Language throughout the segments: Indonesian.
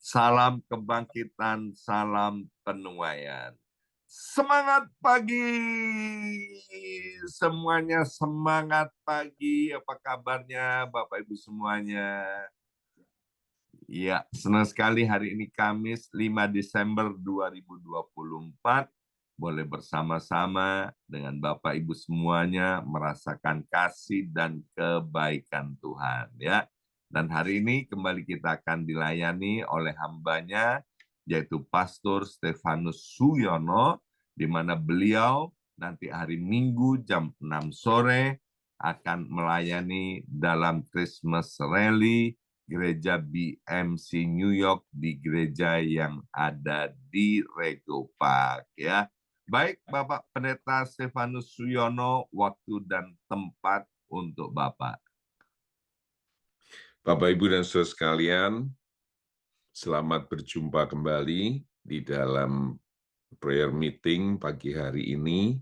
Salam kebangkitan, salam penuaian. Semangat pagi semuanya, semangat pagi. Apa kabarnya Bapak Ibu semuanya? Ya, senang sekali hari ini Kamis 5 Desember 2024 boleh bersama-sama dengan Bapak Ibu semuanya merasakan kasih dan kebaikan Tuhan ya. Dan hari ini kembali kita akan dilayani oleh hambanya yaitu Pastor Stefanus Suyono, di mana beliau nanti hari Minggu jam 6 sore akan melayani dalam Christmas Rally Gereja BMC New York di gereja yang ada di Rego Park ya. Baik Bapak Pendeta Stefanus Suyono, waktu dan tempat untuk Bapak. Bapak, Ibu, dan Saudara sekalian, selamat berjumpa kembali di dalam prayer meeting pagi hari ini.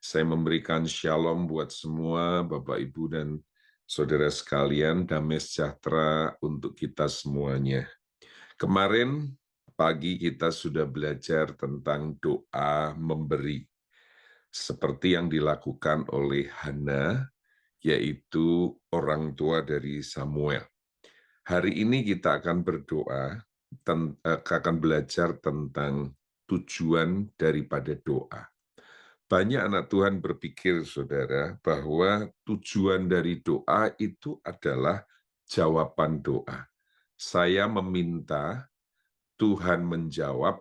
Saya memberikan shalom buat semua Bapak, Ibu, dan Saudara sekalian, damai sejahtera untuk kita semuanya. Kemarin pagi kita sudah belajar tentang doa memberi, seperti yang dilakukan oleh Hana, yaitu orang tua dari Samuel. Hari ini kita akan berdoa, akan belajar tentang tujuan daripada doa. Banyak anak Tuhan berpikir, saudara, bahwa tujuan dari doa itu adalah jawaban doa. Saya meminta, Tuhan menjawab,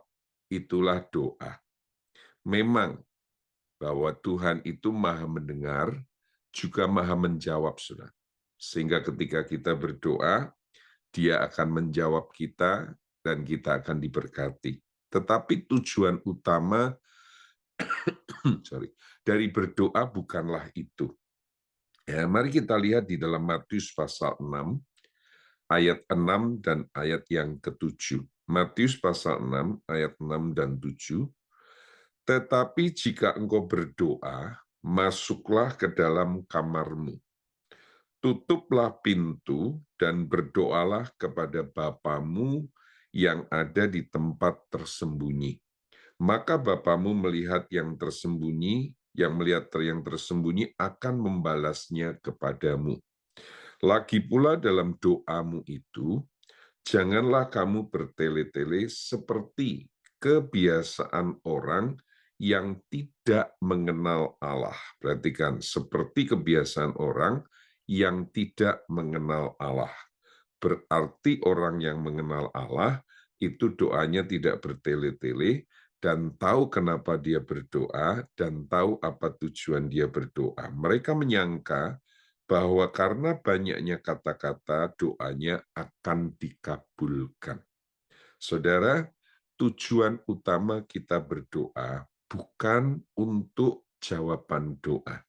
itulah doa. Memang bahwa Tuhan itu maha mendengar, juga maha menjawab, saudara. Sehingga ketika kita berdoa, Dia akan menjawab kita dan kita akan diberkati. Tetapi tujuan utama dari berdoa bukanlah itu. Ya, mari kita lihat di dalam Matius pasal 6, ayat 6 dan ayat yang ke-7. Matius pasal 6, ayat 6 dan 7. Tetapi jika engkau berdoa, masuklah ke dalam kamarmu. Tutuplah pintu dan berdoalah kepada Bapamu yang ada di tempat tersembunyi. Maka Bapamu melihat yang tersembunyi, yang melihat yang tersembunyi akan membalasnya kepadamu. Lagi pula dalam doamu itu, janganlah kamu bertele-tele seperti kebiasaan orang yang tidak mengenal Allah. Perhatikan, seperti kebiasaan orang yang tidak mengenal Allah. Berarti orang yang mengenal Allah itu doanya tidak bertele-tele dan tahu kenapa dia berdoa dan tahu apa tujuan dia berdoa. Mereka menyangka bahwa karena banyaknya kata-kata doanya akan dikabulkan. Saudara, tujuan utama kita berdoa bukan untuk jawaban doa.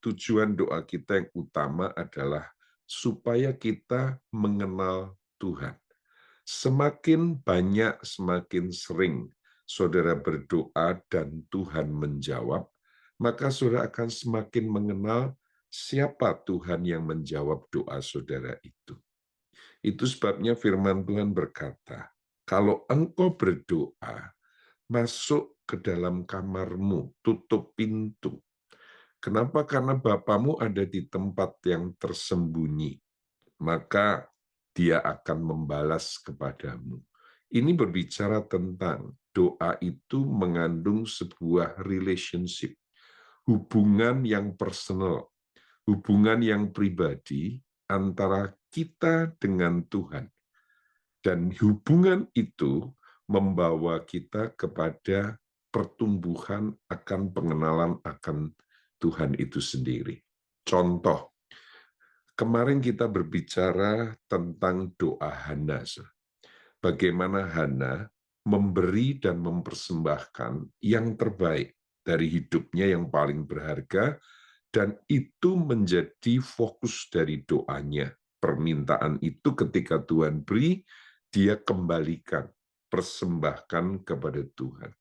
Tujuan doa kita yang utama adalah supaya kita mengenal Tuhan. Semakin banyak, semakin sering saudara berdoa dan Tuhan menjawab, maka saudara akan semakin mengenal siapa Tuhan yang menjawab doa saudara itu. Itu sebabnya firman Tuhan berkata, kalau engkau berdoa, masuk ke dalam kamarmu, tutup pintu. Kenapa? Karena Bapamu ada di tempat yang tersembunyi, maka Dia akan membalas kepadamu. Ini berbicara tentang doa itu mengandung sebuah relationship, hubungan yang personal, hubungan yang pribadi antara kita dengan Tuhan. Dan hubungan itu membawa kita kepada pertumbuhan akan pengenalan akan Tuhan itu sendiri. Contoh, kemarin kita berbicara tentang doa Hana. Bagaimana Hana memberi dan mempersembahkan yang terbaik dari hidupnya yang paling berharga, dan itu menjadi fokus dari doanya. Permintaan itu ketika Tuhan beri, dia kembalikan, persembahkan kepada Tuhan.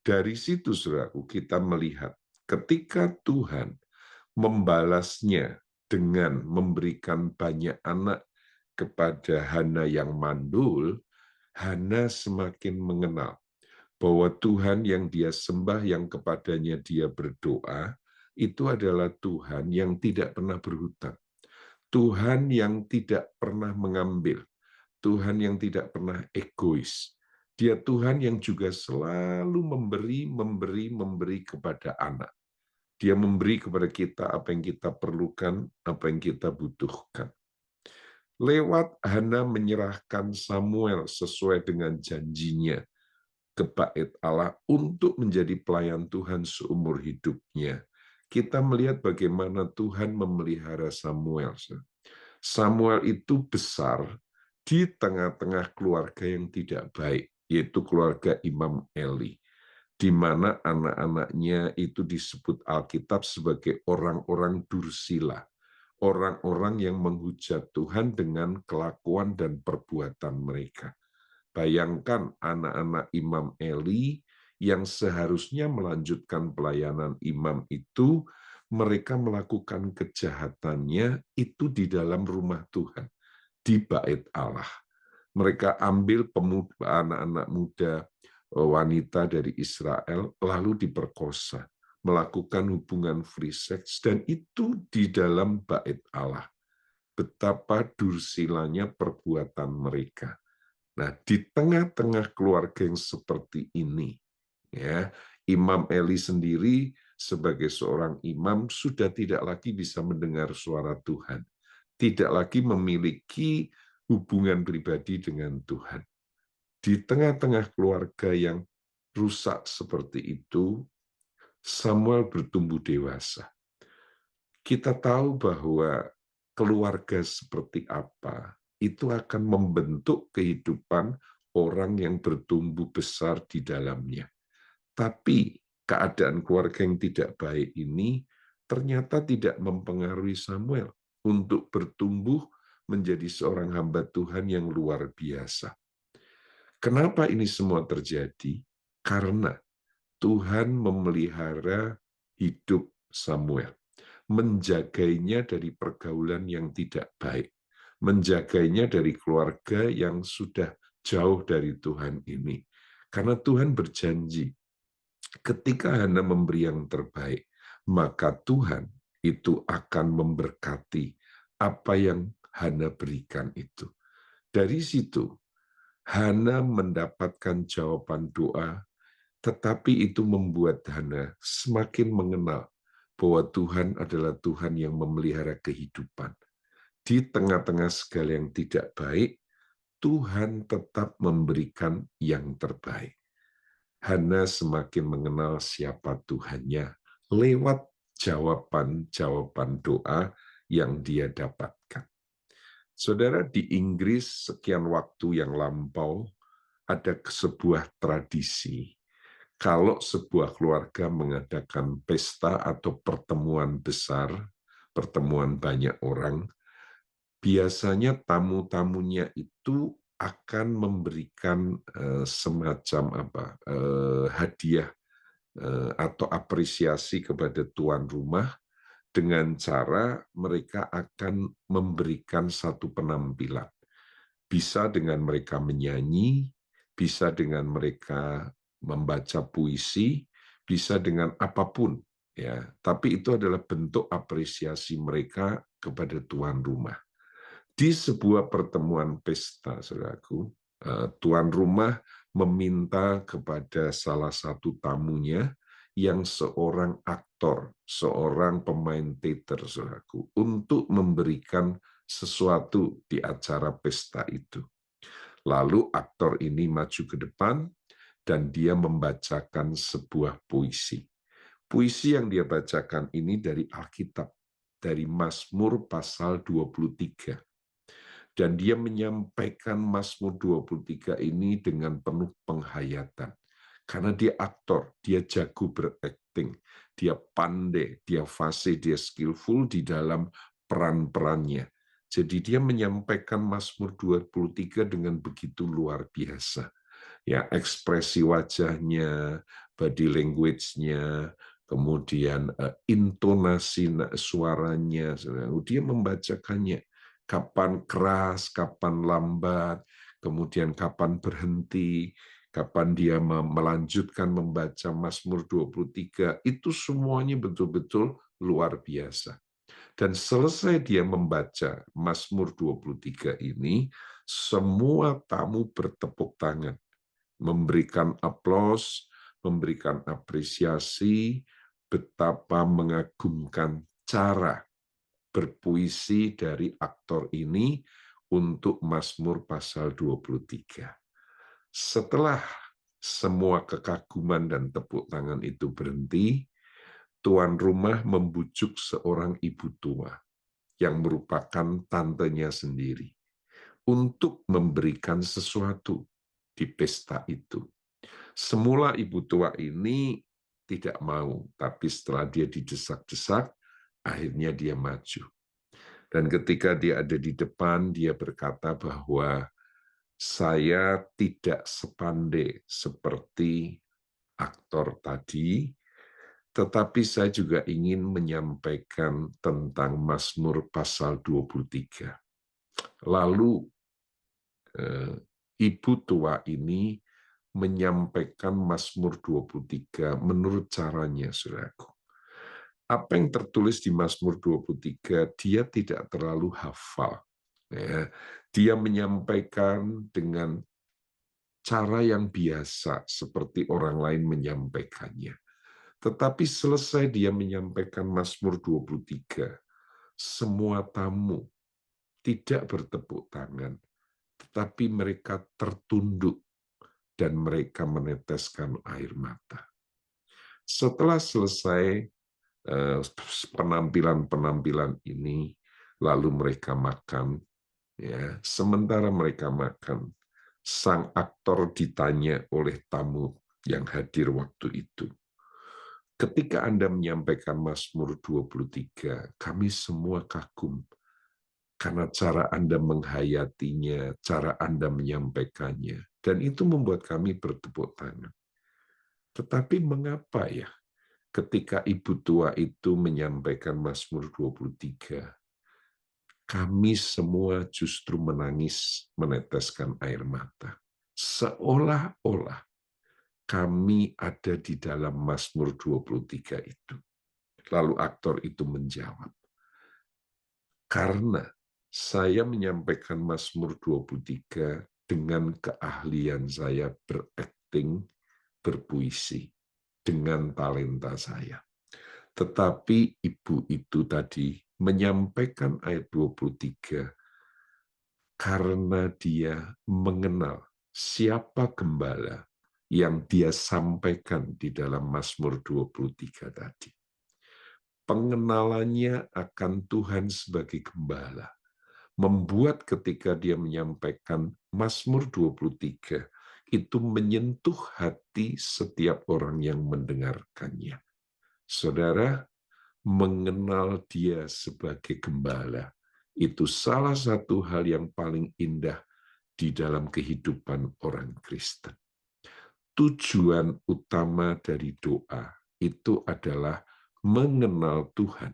Dari situ, saudaraku, kita melihat ketika Tuhan membalasnya dengan memberikan banyak anak kepada Hana yang mandul, Hana semakin mengenal bahwa Tuhan yang dia sembah, yang kepadanya dia berdoa, itu adalah Tuhan yang tidak pernah berhutang. Tuhan yang tidak pernah mengambil. Tuhan yang tidak pernah egois. Dia Tuhan yang juga selalu memberi kepada anak. Dia memberi kepada kita apa yang kita perlukan, apa yang kita butuhkan. Lewat Hana menyerahkan Samuel sesuai dengan janjinya ke bait Allah untuk menjadi pelayan Tuhan seumur hidupnya. Kita melihat bagaimana Tuhan memelihara Samuel. Samuel itu besar di tengah-tengah keluarga yang tidak baik, yaitu keluarga Imam Eli, di mana anak-anaknya itu disebut Alkitab sebagai orang-orang dursila, orang-orang yang menghujat Tuhan dengan kelakuan dan perbuatan mereka. Bayangkan anak-anak Imam Eli yang seharusnya melanjutkan pelayanan imam itu, mereka melakukan kejahatannya itu di dalam rumah Tuhan, di bait Allah. Mereka ambil anak-anak muda, wanita dari Israel, lalu diperkosa, melakukan hubungan free sex, dan itu di dalam bait Allah. Betapa dursilanya perbuatan mereka. Nah, di tengah-tengah keluarga yang seperti ini, ya, Imam Eli sendiri sebagai seorang imam sudah tidak lagi bisa mendengar suara Tuhan, tidak lagi memiliki hubungan pribadi dengan Tuhan. Di tengah-tengah keluarga yang rusak seperti itu, Samuel bertumbuh dewasa. Kita tahu bahwa keluarga seperti apa itu akan membentuk kehidupan orang yang bertumbuh besar di dalamnya. Tapi keadaan keluarga yang tidak baik ini ternyata tidak mempengaruhi Samuel untuk bertumbuh menjadi seorang hamba Tuhan yang luar biasa. Kenapa ini semua terjadi? Karena Tuhan memelihara hidup Samuel, menjagainya dari pergaulan yang tidak baik, menjagainya dari keluarga yang sudah jauh dari Tuhan ini. Karena Tuhan berjanji, ketika Hana memberi yang terbaik, maka Tuhan itu akan memberkati apa yang Hana berikan itu. Dari situ, Hana mendapatkan jawaban doa, tetapi itu membuat Hana semakin mengenal bahwa Tuhan adalah Tuhan yang memelihara kehidupan. Di tengah-tengah segala yang tidak baik, Tuhan tetap memberikan yang terbaik. Hana semakin mengenal siapa Tuhannya lewat jawaban-jawaban doa yang dia dapatkan. Saudara, di Inggris sekian waktu yang lampau ada sebuah tradisi. Kalau sebuah keluarga mengadakan pesta atau pertemuan besar, pertemuan banyak orang, biasanya tamu-tamunya itu akan memberikan semacam hadiah atau apresiasi kepada tuan rumah dengan cara mereka akan memberikan satu penampilan. Bisa dengan mereka menyanyi, bisa dengan mereka membaca puisi, bisa dengan apapun, ya. Tapi itu adalah bentuk apresiasi mereka kepada tuan rumah. Di sebuah pertemuan pesta, saudaraku, tuan rumah meminta kepada salah satu tamunya yang seorang aktor, seorang pemain teater, saudaraku, untuk memberikan sesuatu di acara pesta itu. Lalu aktor ini maju ke depan dan dia membacakan sebuah puisi. Puisi yang dia bacakan ini dari Alkitab, dari Mazmur pasal 23. Dan dia menyampaikan Mazmur 23 ini dengan penuh penghayatan. Karena dia aktor, dia jago berakting, dia pandai, dia fasih, dia skillful di dalam peran-perannya. Jadi dia menyampaikan Mazmur 23 dengan begitu luar biasa. Ya, ekspresi wajahnya, body language-nya, kemudian intonasi suaranya, dia membacakannya. kapan keras, kapan lambat, kemudian kapan berhenti, kapan dia melanjutkan membaca Mazmur 23, itu semuanya betul-betul luar biasa. Dan selesai dia membaca Mazmur 23 ini, semua tamu bertepuk tangan, memberikan aplaus, memberikan apresiasi, betapa mengagumkan cara berpuisi dari aktor ini untuk Mazmur pasal 23. Setelah semua kekaguman dan tepuk tangan itu berhenti, tuan rumah membujuk seorang ibu tua yang merupakan tantenya sendiri untuk memberikan sesuatu di pesta itu. Semula ibu tua ini tidak mau, tapi setelah dia didesak-desak, akhirnya dia maju. Dan ketika dia ada di depan, dia berkata bahwa saya tidak sepandai seperti aktor tadi, tetapi saya juga ingin menyampaikan tentang Mazmur pasal 23. Lalu ibu tua ini menyampaikan Mazmur 23 menurut caranya, saudaraku. Apa yang tertulis di Mazmur 23, dia tidak terlalu hafal. Ya. Dia menyampaikan dengan cara yang biasa, seperti orang lain menyampaikannya. Tetapi selesai dia menyampaikan Mazmur 23, semua tamu tidak bertepuk tangan, tetapi mereka tertunduk dan mereka meneteskan air mata. Setelah selesai penampilan-penampilan ini, lalu mereka makan. Ya, sementara mereka makan, sang aktor ditanya oleh tamu yang hadir waktu itu, ketika Anda menyampaikan Mazmur 23, kami semua kagum karena cara Anda menghayatinya, cara Anda menyampaikannya, dan itu membuat kami bertepuk tangan. Tetapi mengapa ya ketika ibu tua itu menyampaikan Mazmur 23, kami semua justru menangis, meneteskan air mata. Seolah-olah kami ada di dalam Mazmur 23 itu. Lalu aktor itu menjawab, karena saya menyampaikan Mazmur 23 dengan keahlian saya berakting, berpuisi, dengan talenta saya. Tetapi ibu itu tadi menyampaikan ayat 23 karena dia mengenal siapa gembala yang dia sampaikan di dalam Mazmur 23 tadi. Pengenalannya akan Tuhan sebagai gembala membuat ketika dia menyampaikan Mazmur 23 itu menyentuh hati setiap orang yang mendengarkannya. Saudara, mengenal dia sebagai gembala itu salah satu hal yang paling indah di dalam kehidupan orang Kristen. Tujuan utama dari doa itu adalah mengenal Tuhan.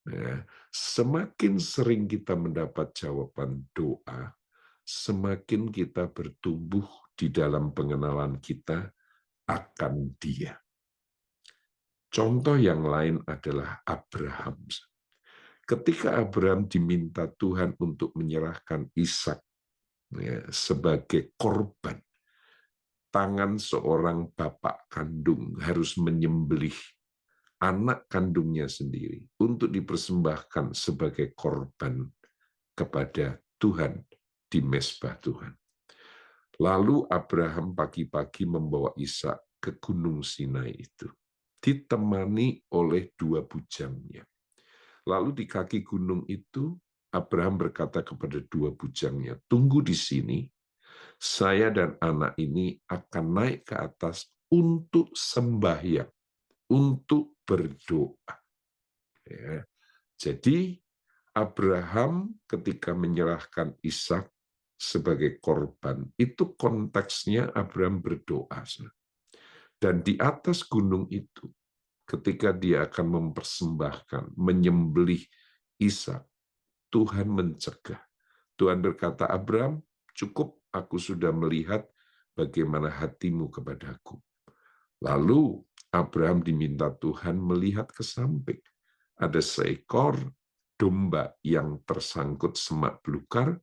Ya, semakin sering kita mendapat jawaban doa, semakin kita bertumbuh di dalam pengenalan kita akan Dia. Contoh yang lain adalah Abraham. Ketika Abraham diminta Tuhan untuk menyerahkan Ishak ya, sebagai korban, tangan seorang bapak kandung harus menyembelih anak kandungnya sendiri untuk dipersembahkan sebagai korban kepada Tuhan di mezbah Tuhan. Lalu Abraham pagi-pagi membawa Ishak ke Gunung Sinai itu, ditemani oleh 2 bujangnya. Lalu di kaki gunung itu, Abraham berkata kepada 2 bujangnya, tunggu di sini, saya dan anak ini akan naik ke atas untuk sembahyang, untuk berdoa. Ya. Jadi Abraham ketika menyerahkan Ishak sebagai korban, itu konteksnya Abraham berdoa. Dan di atas gunung itu, ketika dia akan mempersembahkan, menyembelih Ishak, Tuhan mencegah. Tuhan berkata, Abraham, cukup aku sudah melihat bagaimana hatimu kepadaku. Lalu Abraham diminta Tuhan melihat ke samping. Ada seekor domba yang tersangkut semak belukar,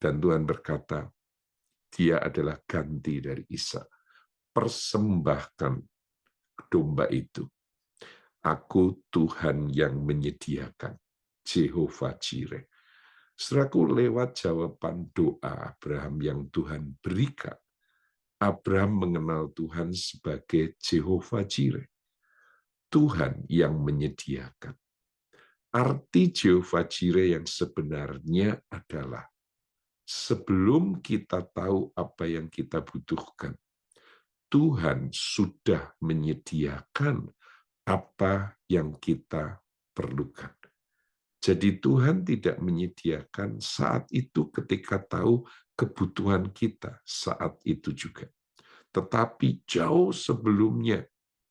dan Tuhan berkata, dia adalah ganti dari Ishak. Persembahkan domba itu. Aku Tuhan yang menyediakan. Jehovah Jireh. Saudaraku, lewat jawaban doa Abraham yang Tuhan berikan, Abraham mengenal Tuhan sebagai Jehovah Jireh. Tuhan yang menyediakan. Arti Jehovah Jireh yang sebenarnya adalah sebelum kita tahu apa yang kita butuhkan, Tuhan sudah menyediakan apa yang kita perlukan. Jadi Tuhan tidak menyediakan saat itu ketika tahu kebutuhan kita saat itu juga. Tetapi jauh sebelumnya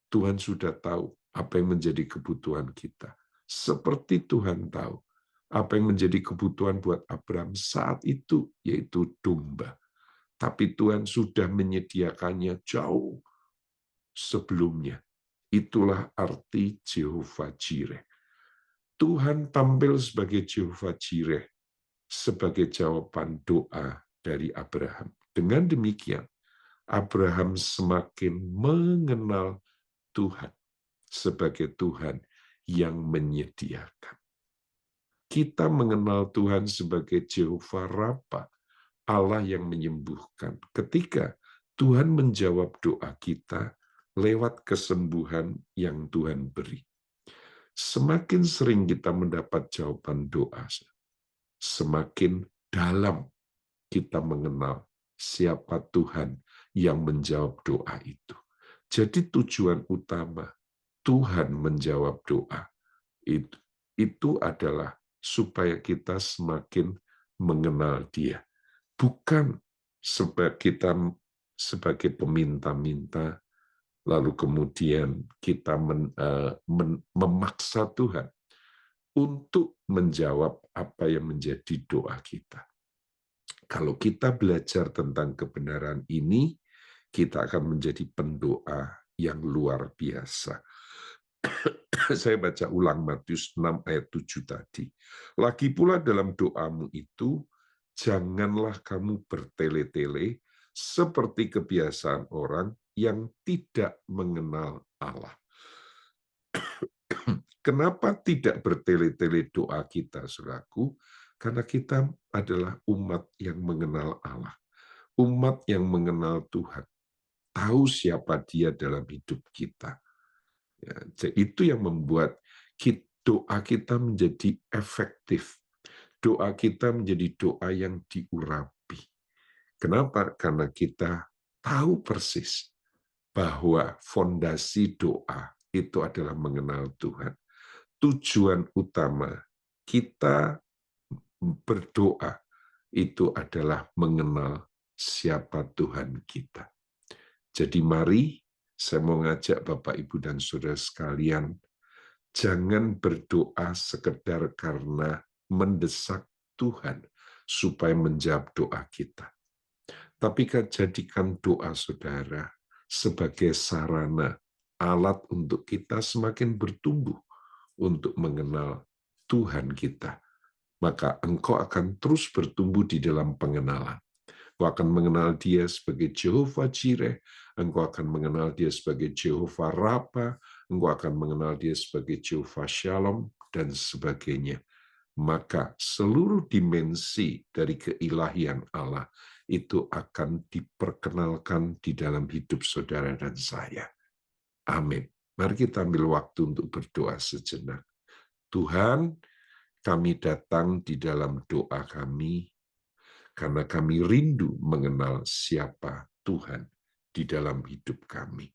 Tuhan sudah tahu apa yang menjadi kebutuhan kita. Seperti Tuhan tahu apa yang menjadi kebutuhan buat Abraham saat itu, yaitu domba. Tapi Tuhan sudah menyediakannya jauh sebelumnya. Itulah arti Jehovah Jireh. Tuhan tampil sebagai Jehovah Jireh, sebagai jawaban doa dari Abraham. Dengan demikian, Abraham semakin mengenal Tuhan sebagai Tuhan yang menyediakan. Kita mengenal Tuhan sebagai Jehovah Rafa, Allah yang menyembuhkan. Ketika Tuhan menjawab doa kita lewat kesembuhan yang Tuhan beri. Semakin sering kita mendapat jawaban doa, semakin dalam kita mengenal siapa Tuhan yang menjawab doa itu. Jadi tujuan utama Tuhan menjawab doa itu adalah supaya kita semakin mengenal Dia. Bukan kita sebagai peminta-minta, lalu kemudian kita memaksa Tuhan untuk menjawab apa yang menjadi doa kita. Kalau kita belajar tentang kebenaran ini, kita akan menjadi pendoa yang luar biasa. Saya baca ulang Matius 6 ayat 7 tadi. Lagi pula dalam doamu itu, janganlah kamu bertele-tele seperti kebiasaan orang yang tidak mengenal Allah. Kenapa tidak bertele-tele doa kita, saudaraku? Karena kita adalah umat yang mengenal Allah. Umat yang mengenal Tuhan. Tahu siapa Dia dalam hidup kita. Ya, itu yang membuat doa kita menjadi efektif. Doa kita menjadi doa yang diurapi. Kenapa? Karena kita tahu persis bahwa fondasi doa itu adalah mengenal Tuhan. Tujuan utama kita berdoa itu adalah mengenal siapa Tuhan kita. Jadi mari saya mau ngajak Bapak, Ibu, dan Saudara sekalian, jangan berdoa sekedar karena mendesak Tuhan supaya menjawab doa kita. Tapi jadikan doa saudara sebagai sarana, alat untuk kita semakin bertumbuh untuk mengenal Tuhan kita. Maka engkau akan terus bertumbuh di dalam pengenalan. Engkau akan mengenal Dia sebagai Jehovah Jireh, engkau akan mengenal Dia sebagai Jehovah Rafa, engkau akan mengenal Dia sebagai Jehovah Shalom, dan sebagainya. Maka seluruh dimensi dari keilahian Allah itu akan diperkenalkan di dalam hidup saudara dan saya. Amin. Mari kita ambil waktu untuk berdoa sejenak. Tuhan, kami datang di dalam doa kami, karena kami rindu mengenal siapa Tuhan di dalam hidup kami.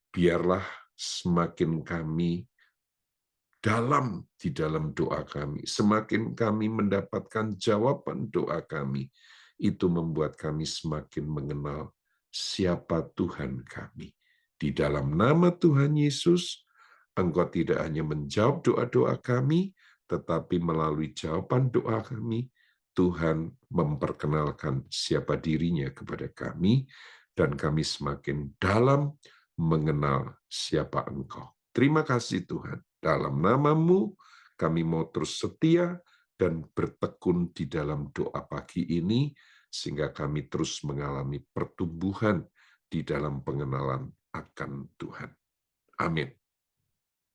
Biarlah semakin kami dalam di dalam doa kami, semakin kami mendapatkan jawaban doa kami, itu membuat kami semakin mengenal siapa Tuhan kami. Di dalam nama Tuhan Yesus, Engkau tidak hanya menjawab doa-doa kami, tetapi melalui jawaban doa kami, Tuhan memperkenalkan siapa dirinya kepada kami, dan kami semakin dalam mengenal siapa Engkau. Terima kasih Tuhan. Dalam nama-Mu, kami mau terus setia dan bertekun di dalam doa pagi ini, sehingga kami terus mengalami pertumbuhan di dalam pengenalan akan Tuhan. Amin.